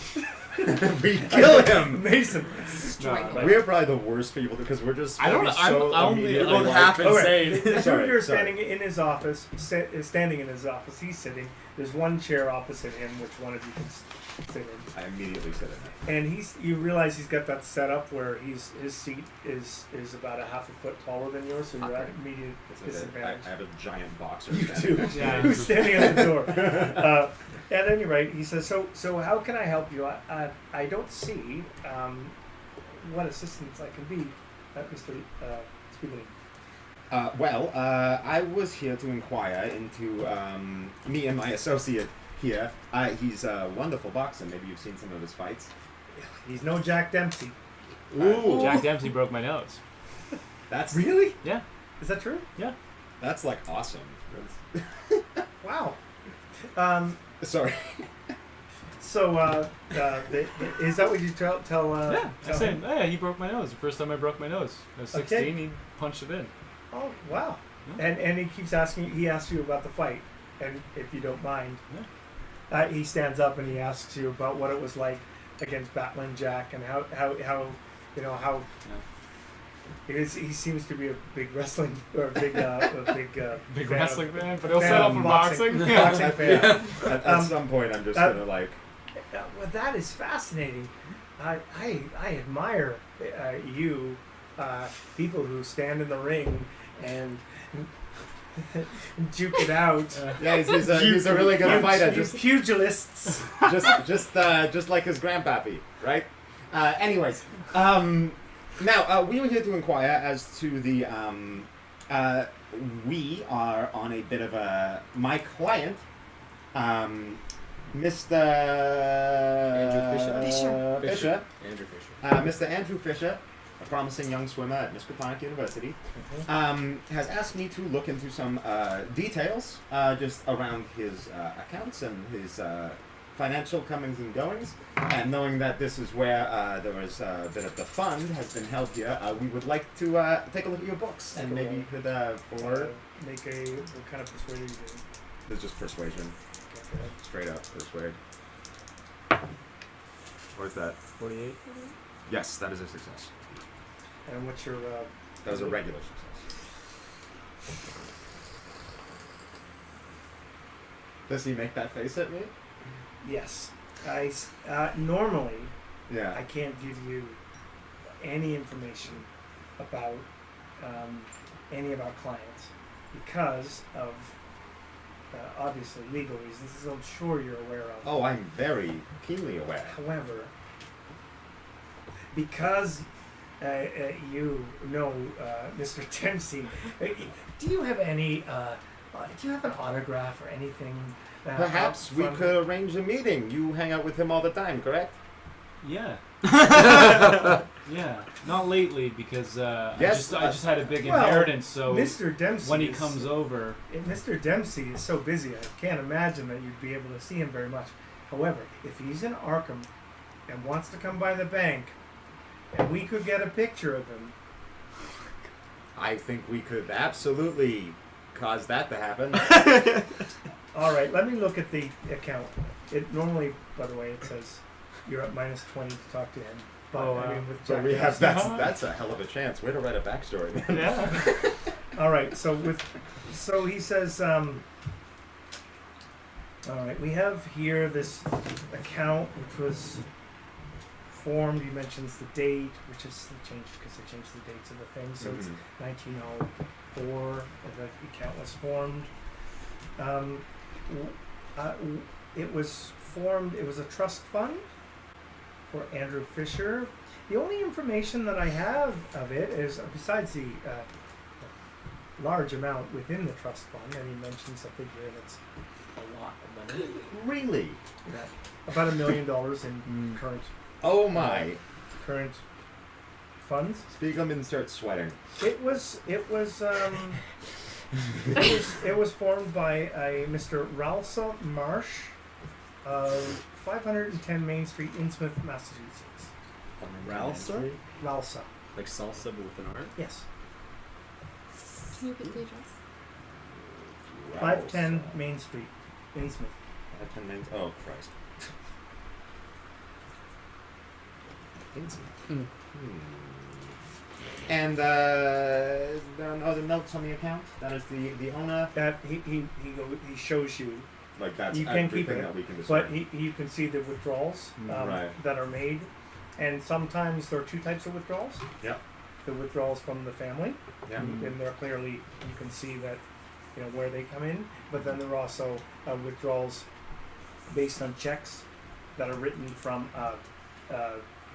We kill him. Mason. Strike. No, We're probably the worst people because we're just. I don't. we're so I'm only immediately both like- half Okay. insane. The two of Sorry, you are sorry. standing in his office. Standing in his office. He's sitting. There's one chair opposite him, which one of you can sit in. I immediately said it. And you realize he's got that set up where his seat is about a half a foot taller than yours, so you're at immediate I disadvantage. have a giant boxer. You do. Yeah. He's standing at the door. At any rate, he says, so how can I help you? I don't see what assistance I can be, Mr. Spiegeling. I was here to inquire into me and my associate here. He's a wonderful boxer. Maybe you've seen some of his fights. He's no Jack Dempsey. Ooh, Jack Dempsey broke my nose. that's Really? Yeah. Is that true? that's like awesome. Wow. Sorry. So, is that what you tell? Yeah. I tell said, him? yeah, he broke my nose. The first time I broke my nose. I was 16. Okay. He punched it in. Oh, wow. Yeah. And he keeps asking. He asks you about the fight, and if you don't mind, he stands up and he asks you about what it was like against Battling Jack and how you know how. Yeah. He seems to be a big wrestling or Big fan wrestling of, fan, but he'll fan settle of for boxing. boxing. Boxing fan. At some point, I'm just gonna like. Well, that is fascinating. I admire you, people who stand in the ring and duke it out. Yeah, he's a really good fighter. You Just pugilists. just like his grandpappy, right? Anyways, now we were here to inquire as to the we are on a bit of a my client, Mr. Andrew Fisher. Fisher. Andrew Fisher. Mr. Andrew Fisher, a promising young swimmer at Miskatonic University, has asked me to look into some details just around his accounts and his financial comings and goings. And knowing that this is where there was a bit of the fund has been held here, we would like to take a look at your books and maybe you could Make a what kind of persuasion? It's just persuasion, straight up persuade. Where's that? 48. Yes, that is a success. And what's your? That was a regular success. Does he make that face at me? Yes. Normally Yeah. I can't give you any information about any of our clients because of obviously legal reasons, as I'm sure you're aware of. Oh, I'm very keenly aware. However, because you know Mr. Dempsey, do you have any? Do you have an autograph or anything? Perhaps we from- could arrange a meeting. You hang out with him all the time, correct? Yeah. Yeah. Not lately because Yes, I just had a big well, inheritance. So Mr. Dempsey, when he is- comes over, Mr. Dempsey is so busy, I can't imagine that you'd be able to see him very much. However, if he's in Arkham and wants to come by the bank, and we could get a picture of him, I think we could absolutely cause that to happen. all right, let me look at the account. It normally, by the way, it says you're at -20 to talk to him. But Oh, I wow. mean, with So Jack we have Dempsey- that's a hell of a chance. Way to write a backstory, man. yeah. All right, so he says, all right, we have here this account which was formed. He mentions the date, which is changed because they changed the dates of the thing. So it's 1904 that the account was formed. It was formed. It was a trust fund for Andrew Fisher. The only information that I have of it is, besides the large amount within the trust fund, and he mentions a figure that's a lot of money. Really? Yeah, about $1 million in Oh my! current funds. Spiegelman starts sweating. It was formed by a Mr. Ralsa Marsh of 510 Main Street, Innsmouth, Massachusetts. Ralsa? Ralsa. Like salsa, but with an R? Yes. Can you repeat the address? 510 Main Street, Innsmouth. 510 Main. Oh Christ. Hmm. And there are no other notes on the account. That is the owner. That he shows you, Like that's You can keep everything it, that we can but discern. you can see the withdrawals Right. that are made, and sometimes there are two types of withdrawals. Yep. The withdrawals from the family, Yeah. and they're clearly, you can see that, where they come in. But then there are also withdrawals based on checks that are written from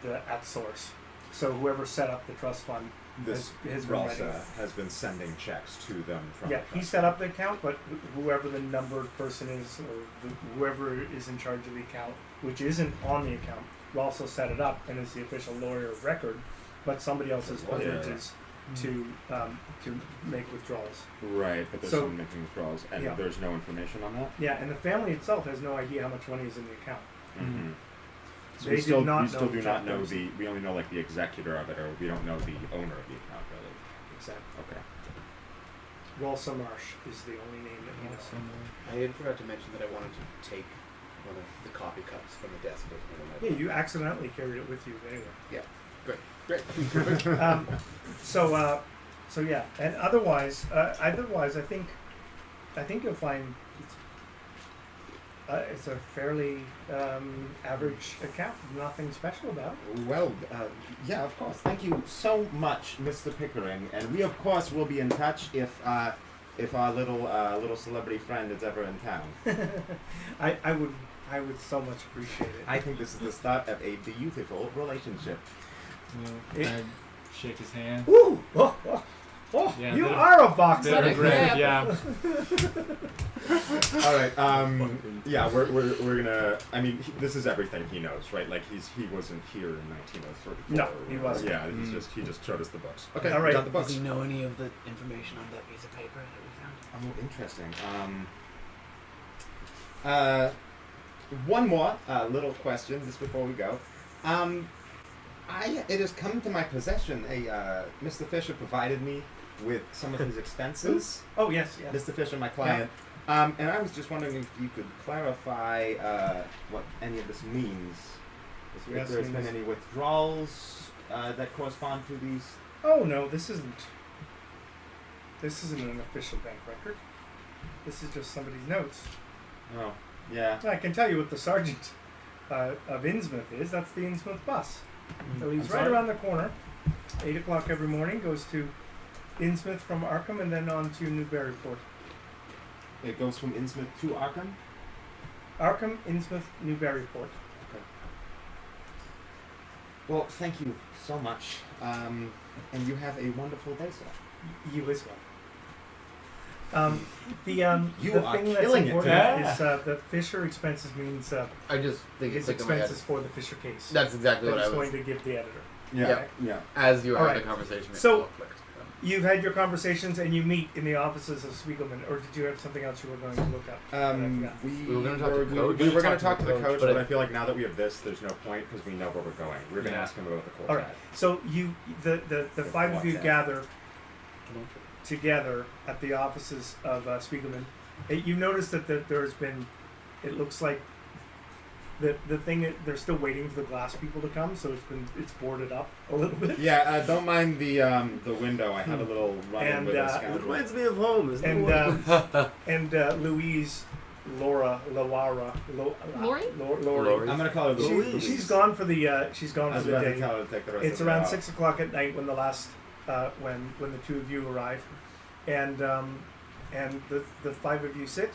the at source. So whoever set up the trust fund This has been writing. Ralsa has been sending checks to them from Yeah, the he trust set up the account, but whoever the numbered person is, or whoever is in charge of the account, which isn't on the account, also set it up and is the official lawyer of record, but somebody else has Lawyer. privileges to make withdrawals. Right, but there's So- someone making withdrawals, and Yeah. there's no information on that. Yeah, and the family itself has no idea how much money is in the account. Mm-hmm. So They we did still, not we still know do Jack not know Dempsey. we only know like the executor of it, or we don't know the owner of the account really. Exactly. Okay. Ralsa Marsh is the only name that he knows. I had forgot to mention that I wanted to take one of the coffee cups from the desk. Yeah, you accidentally carried it with you anyway. Great. So yeah, and otherwise, I think you'll find it's a fairly average account. Nothing special about it. Well, yeah, of course. Thank you so much, Mr. Pickering, and we of course will be in touch if our little celebrity friend is ever in town. I would so much appreciate it. I think this is the start of a beautiful relationship. It- I'd shake his hand. Ooh, oh, Yeah, you bit of- are a boxer. Bit of Yeah. grip, yeah. All right. Yeah, we're gonna. I mean, this is everything he knows, right? Like he wasn't here in 1903. No, he wasn't. Yeah, he just showed us the books. Okay, All right. got the Does books. he know any of the information on that piece of paper that we found? Oh, interesting. One more little question just before we go. It has come to my possession. Mr. Fisher provided me with some of his expenses. Oh yes, yes. Mr. Fisher, my client. And I was just wondering if you could clarify what any of this means. If Yes, there's been means- any withdrawals that correspond to these. Oh no, this isn't an official bank record. This is just somebody's notes. Oh, yeah. I can tell you what the sergeant of Innsmouth is. That's the Innsmouth bus. So he's I'm right sorry? around the corner. 8 o'clock every morning, goes to Innsmouth from Arkham and then on to Newburyport. It goes from Innsmouth to Arkham. Arkham, Innsmouth, Newburyport. Well, thank you so much. And you have a wonderful day, sir. You as well. The You the are thing that's it. killing important Yeah. is the Fisher expenses means I just think his it's like in my head. expenses for the Fisher case. That's exactly that what I he's was. going to give the editor. Yeah. Yeah. As you were All having right. the conversation, it So- all clicked. You've had your conversations and you meet in the offices of Spiegelman, or did you have something else you were going to look up? We were gonna talk to the coach. We were going to talk to the coach, but but I- I feel like now that we have this, there's no point because we know where we're going. We're going to Yeah. ask him about the court. All right. So the five of you WhatsApp. gather together at the offices of Spiegelman. You notice that there's been, it looks like the thing that they're still waiting for the glass people to come, so it's boarded up a little bit. Yeah, don't mind the window. I have a little run-in And, with a It scoundrel. reminds me of home, isn't And it? and Louise, Laura, Lawara, Lori? Lori. I'm going to call her Louise. She's gone for the she's gone I for was the about to day. tell her to take the rest It's of the around day off. 6 o'clock at night when the last when the two of you arrive, and the five of you sit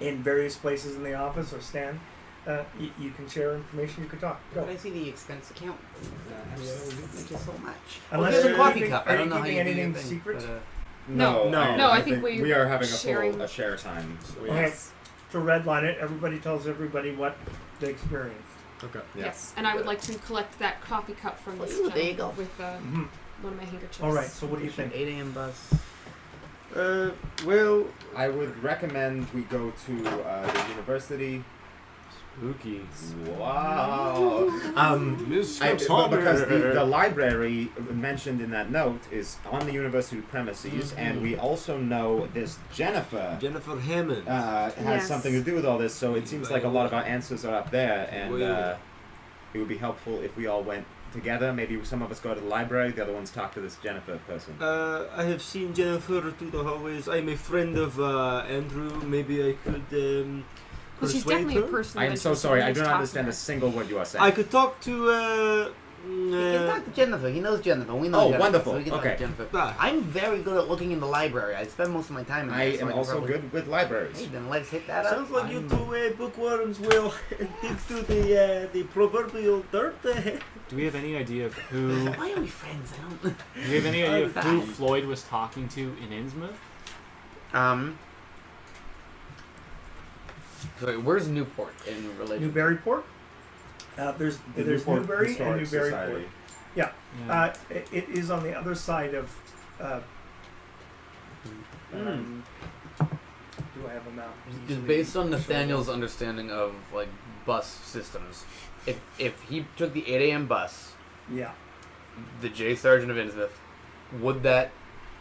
in various places in the office or stand. You can share information. You can talk. Go. Could I see the expense account? Thank you so much. Unless There's a you're coffee keeping- cup. are I you don't know how keeping you do anything your thing, secret? but, No, No, I think we are having sharing- a share time. Okay. To redline it, everybody tells everybody what they experienced. Okay. Yeah. Yes, and I would like to collect that coffee cup from this Ooh, there you gentleman go. with Mhm. one of my handkerchiefs. All right. So what do you think? 8 a.m. bus. Well, I would recommend we go to the university. Spooky. Wow. Miss Because the library mentioned in that note is on the university premises, and we also know this Jennifer Jennifer Hammond. has Yes. something to do with all this. So it seems like a lot of our answers are up there, and Well- it would be helpful if we all went together. Maybe some of us go to the library, the other ones talk to this Jennifer person. I have seen Jennifer through the hallways. I'm a friend of Andrew. Maybe I could Well, she's persuade definitely a her. person. I am so sorry. I do not understand a single word you are saying. I could talk to You can talk to Jennifer. He knows Jennifer. We know Oh, Jennifer. wonderful. So we can talk to Okay. Jennifer. Ah. I'm very good at looking in the library. I spend most of my time in there. I so am can also probably- good with libraries. Hey, then let's hit that up. Sounds like you two bookworms will dig through the proverbial dirt. Do we have any idea of who? Do Why are we friends? I don't. we have any idea of who Fine. Floyd was talking to in Innsmouth? Sorry, where's Newport in relation? Newburyport. There's Newport Newbury and Historic Newburyport. Society. Yeah. Yeah. It is on the other side of. Do I have a map? Just Easily based on show Nathaniel's up. understanding of like bus systems, if he took the 8 a.m. bus, Yeah. the J Sergeant of Innsmouth, would that,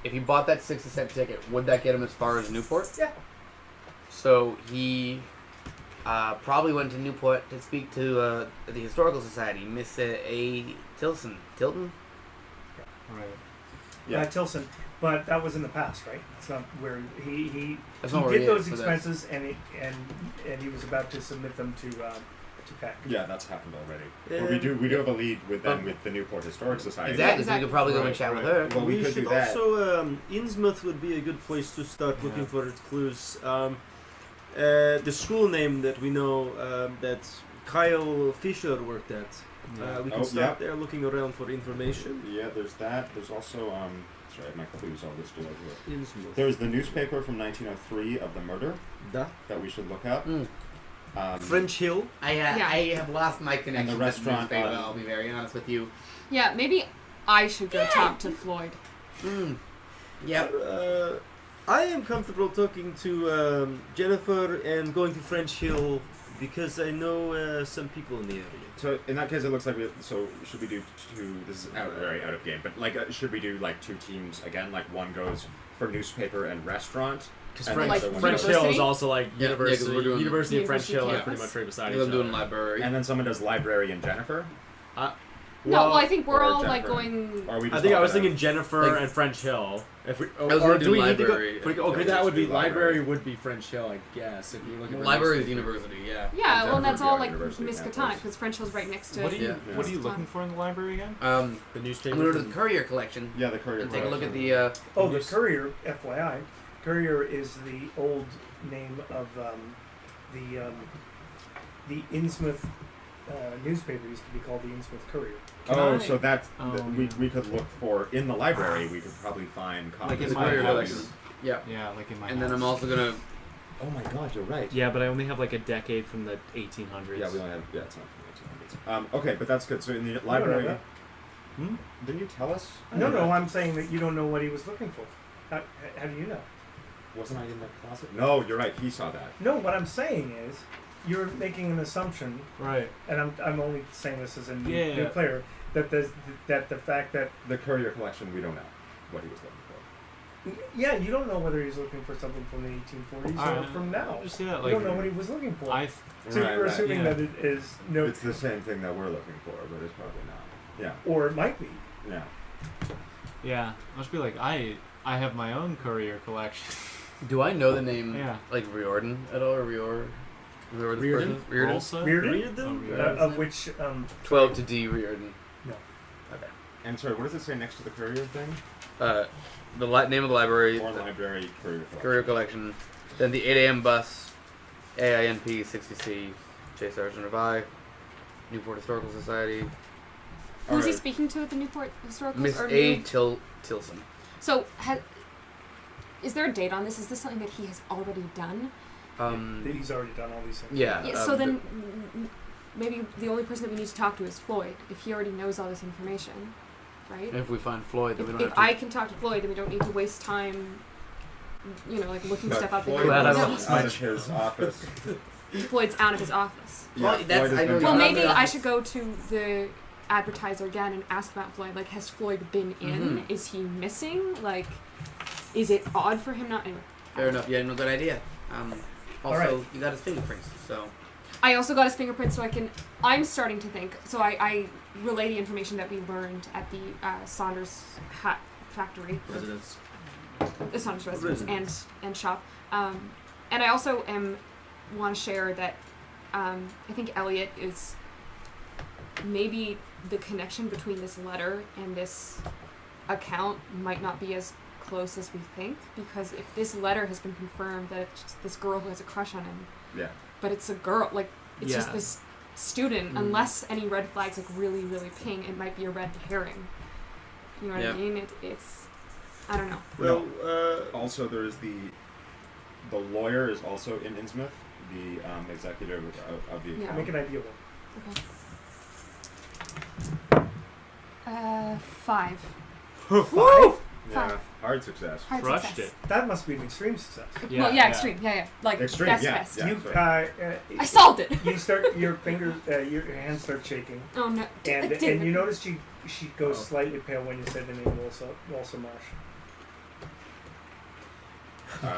if he bought that 60-cent ticket, would that get him as far as Newport? Yeah. So he probably went to Newport to speak to the Historical Society, Miss A. Tilton. Right. Yeah. Tilson, but that was in the past, right? It's not where he That's not where did he those is, but that's- expenses and he was about to submit them to PEC. Yeah, that's happened already. Yeah. But we do have a lead with them with the Newport Historic Society. Exactly, so we Exactly. could probably go and Right, chat with right. her. Well, we could should do that. also Innsmouth would be a good place to start looking Yeah. for its clues. The school name that we know that Kyle Fisher worked at. We can Oh, start yeah. there looking around for information. Yeah, there's that. There's also sorry, I have my clues all listed over here. Innsmouth. There's the newspaper from 1903 of the murder Da. that we should look up. Mm. French Hill. I have lost my connection And the restaurant, to the newspaper, I'll be very honest with you. Yeah, maybe I should go talk to Floyd. Yep. I am comfortable talking to Jennifer and going to French Hill because I know some people in the area. So in that case, it looks like should we do two? This is very out of game, but like should we do like two teams again? Like one goes for newspaper and restaurant. Because And French, like the other one French goes- Hill is University? also like Yeah, 'cause university. we're doing- University and French University Hill are campus. pretty much right beside I'm each doing other. library. And then someone does library and Jennifer. No, well, I think we're or all like Jennifer. going. Or are we I just think I all was gonna- thinking Jennifer Like- and French Hill. If we, I was gonna do do we need to go? library. Okay, Yeah, that would just be do library. library. Would be French Hill, I guess. If you look at the Library is newspaper. university, yeah. Yeah, well, Jennifer that's would be all on like University Miskatonic campus. because French Hill's right next to. What are you Yeah. What are you Yeah. looking for in the library again? The newspaper. I'm gonna go to from- the Courier collection Yeah, the courier. and take a look at collection. the. Oh, the Courier, FYI. Courier is the old name of the Innsmouth newspaper used to be called the Innsmouth Courier. Oh, I- so that's Oh, we yeah. could look for in the library. We could probably find copies. in of the Courier copies. collection. Yeah. Yeah, like in my. And then house. I'm also gonna. Oh my God, you're right. Yeah, but I only have like a decade from the 1800s. Yeah, we only have. Yeah, it's not from the 1800s. Okay, but that's good. So in the don't know library, that. didn't you tell us? No, I'm saying that you don't know what he was looking for. How do you know? Wasn't I in the closet? No, you're right. He saw that. No, what I'm saying is, you're making an assumption, Right. and I'm only saying this as a new, Yeah. new player, that the fact that The courier collection, we don't know what he was looking for. yeah, you don't know whether he's looking for something from the 1840s or from now. Just yeah, You like don't know what he was looking for. I. So Right, you're right, assuming yeah. that it is no, It's the same thing that we're looking for, but it's probably not. Yeah, or it might be. yeah. Yeah, must be like I have my own courier collection. Do I know the name Yeah. like Riordan at all? Or Riordan? Reardon? Reardon? Also. Reardon? Reardon? Oh, Reardon. Of which 12 to D Riordan. And sorry, what does it say next to the courier thing? The name of the library, Or the library courier collection. Courier collection. Then the 8 a.m. bus, AINP 60C, J Sergeant of I, Newport Historical Society, Who's he Alright. speaking to at the Newport Historical? Miss or A. New- Tilson. So, is there a date on this? Is this something that he has already done? he's already done all these things. Yeah. Yeah, so then maybe the only person that we need to talk to is Floyd, if he already knows all this information, right? If we find Floyd, then we don't If have to. I can talk to Floyd, then we don't need to waste time, like looking But stuff up. Floyd in Glad I was lost out of his office. Floyd's out of his office. Yeah, Well, that's- Floyd has I been know Well, gone. maybe I should go to the advertiser again and ask about Floyd. Like, has Floyd been in? Mhm. Is he missing? Like, is it odd for him not? Anyway, Fair enough. Yeah, no good idea. Also, Alright. you got his fingerprints, so. I also got his fingerprints, so I'm starting to think. So I relay the information that we learned at the Saunders hat factory, Residence. the Saunders residence and shop. And I also want to share that I think Elliot is maybe the connection between this letter and this account might not be as close as we think, because if this letter has been confirmed that it's just this girl who has a crush on him, Yeah. but it's a girl, like it's just Yeah. this student, unless any red flags like really, really ping, it might be a red herring. You know what I Yeah. mean? It's I don't know. Well, Also, there is the lawyer is also in Innsmouth, the executive of the Yeah. account. Make an ideal one. Okay. 5. 5? Yeah, Five. hard success. Hard Crushed success. That must be an extreme success. Yeah, Well, yeah. extreme. Yeah. Like Extreme, best yeah, best. yeah. You, sorry. I solved it. you start your fingers, your hands start shaking, Oh no. and you notice she goes slightly pale when you say the name Walsa Marsh.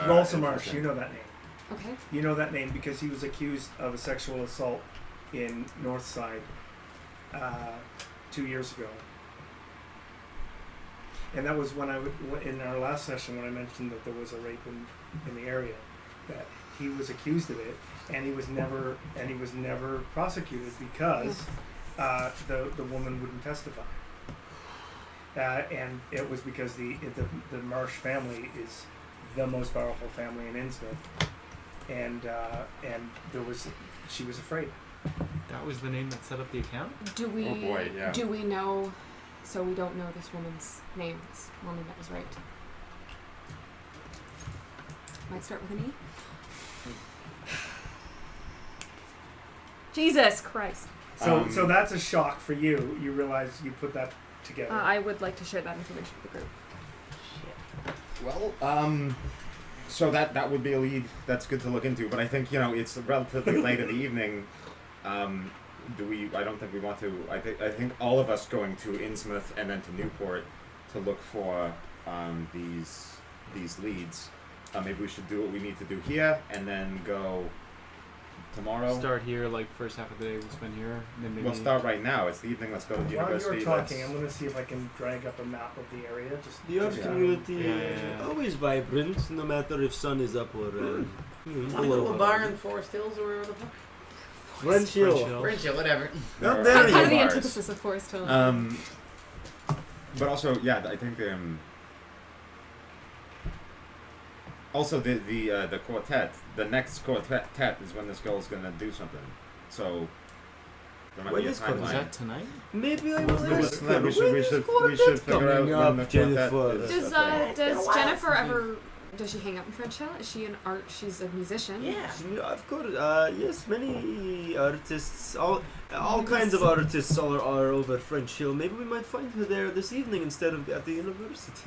Walsa Marsh, Interesting. you know that name. Okay. You know that name because he was accused of a sexual assault in Northside 2 years ago. And that was when in our last session when I mentioned that there was a rape in the area, that he was accused of it, and he was never prosecuted because the woman wouldn't testify. And it was because the Marsh family is the most powerful family in Innsmouth, and she was afraid. That was the name that set up the account? Do we? Oh boy, yeah. Do we know? So we don't know this woman's name. This woman that was raped. Might start with an E. Jesus Christ. So that's a shock for you. You realize you put that together. I would like to share that information with the group. Well, so that would be a lead that's good to look into, but I think, it's relatively late in the evening. I don't think we want to. I think all of us going to Innsmouth and then to Newport to look for these leads. Maybe we should do what we need to do here and then go tomorrow. Start here, like first half of the day we'll spend here. And then maybe We'll start right now. It's the evening. Let's go to the While university. you're talking, I'm going to see if I can drag up a map of the area. the art just community Yeah. always vibrant, no matter if sun is up or Want to below. go to a bar in Forest Hills or wherever the fuck? French Hill. Hill. French Hill, whatever. There How are dare I'm kind of the bars. antithesis of Forest Hill. But also, yeah, I think also the quartet, the next quartet is when this girl's gonna do something. So there might When be a is quartet? Is timeline. that tonight? Maybe I We will ask should her. we should figure out coming when the up, Jennifer? quartet is. does okay. does Jennifer ever? Does she hang out in French Hill? Is she an art? She's a musician. Yeah. Yeah, of course. Yes, many artists, all kinds of artists are over French Hill. Maybe we might find her there this evening instead of at the university.